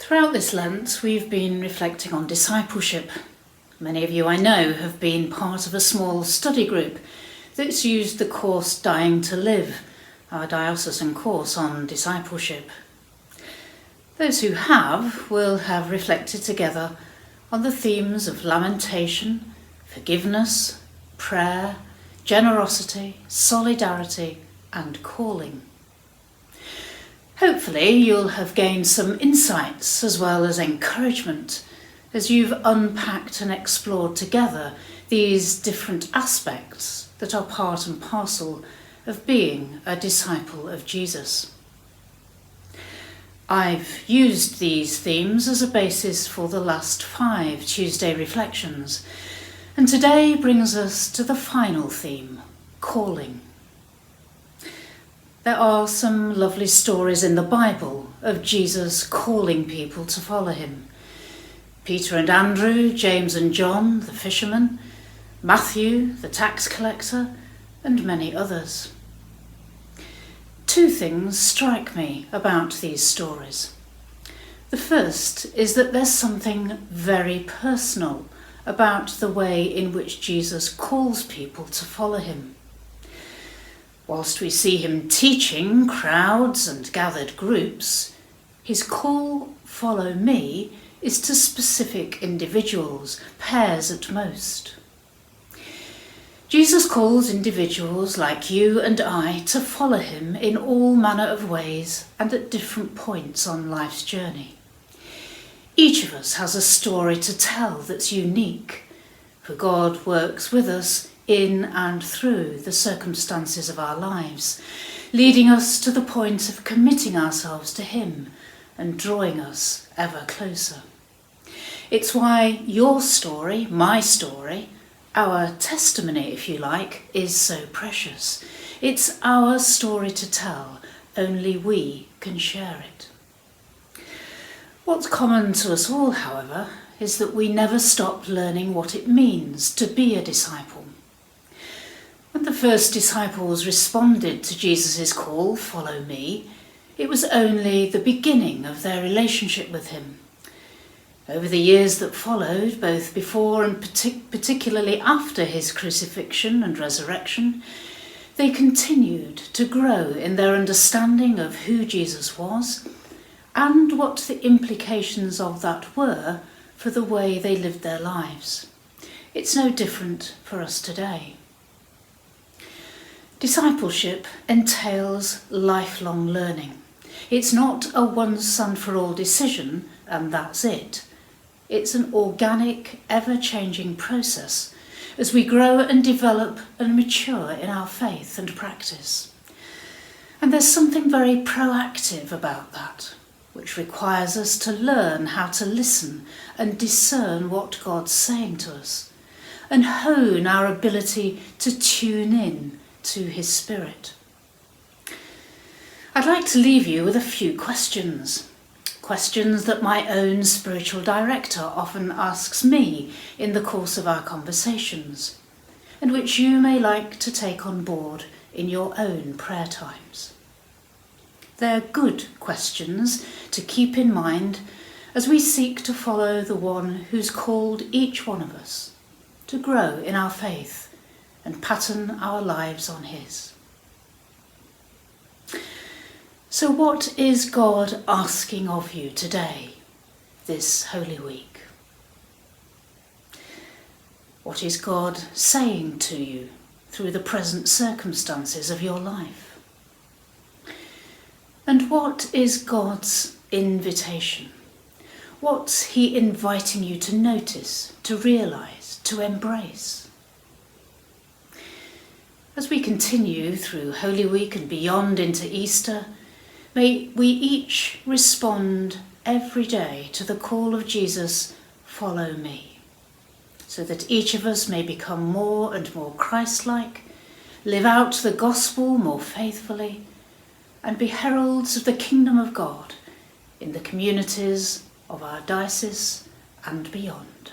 Throughout this Lent, we've been reflecting on discipleship. Many of you I know have been part of a small study group that's used the course Dying to Live, our diocesan course on discipleship. Those who have will have reflected together on the themes of lamentation, forgiveness, prayer, generosity, solidarity, and calling. Hopefully you'll have gained some insights as well as encouragement as you've unpacked and explored together these different aspects that are part and parcel of being a disciple of Jesus. I've used these themes as a basis for the last 5 Tuesday reflections, and today brings us to the final theme, calling. There are some lovely stories in the Bible of Jesus calling people to follow him. Peter and Andrew, James and John, the fishermen, Matthew, the tax collector, and many others. 2 things strike me about these stories. The first is that there's something very personal about the way in which Jesus calls people to follow him. Whilst we see him teaching crowds and gathered groups, his call, "Follow me," is to specific individuals, pairs at most. Jesus calls individuals like you and I to follow him in all manner of ways and at different points on life's journey. Each of us has a story to tell that's unique, for God works with us in and through the circumstances of our lives, leading us to the point of committing ourselves to him and drawing us ever closer. It's why your story, my story, our testimony, if you like, is so precious. It's our story to tell, only we can share it. What's common to us all, however, is that we never stop learning what it means to be a disciple. When the first disciples responded to Jesus' call, "Follow me," it was only the beginning of their relationship with him. Over the years that followed, both before and particularly after his crucifixion and resurrection, they continued to grow in their understanding of who Jesus was and what the implications of that were for the way they lived their lives. It's no different for us today. Discipleship entails lifelong learning. It's not a once-and-for-all decision and that's it. It's an organic, ever-changing process as we grow and develop and mature in our faith and practice. And there's something very proactive about that, which requires us to learn how to listen and discern what God's saying to us, and hone our ability to tune in to his Spirit. I'd like to leave you with a few questions that my own spiritual director often asks me in the course of our conversations, and which you may like to take on board in your own prayer times. They're good questions to keep in mind as we seek to follow the one who's called each one of us to grow in our faith and pattern our lives on his. So what is God asking of you today, this Holy Week? What is God saying to you through the present circumstances of your life? And what is God's invitation? What's he inviting you to notice, to realise, to embrace? As we continue through Holy Week and beyond into Easter, may we each respond every day to the call of Jesus, "Follow me," so that each of us may become more and more Christ-like, live out the gospel more faithfully, and be heralds of the kingdom of God in the communities of our diocese and beyond.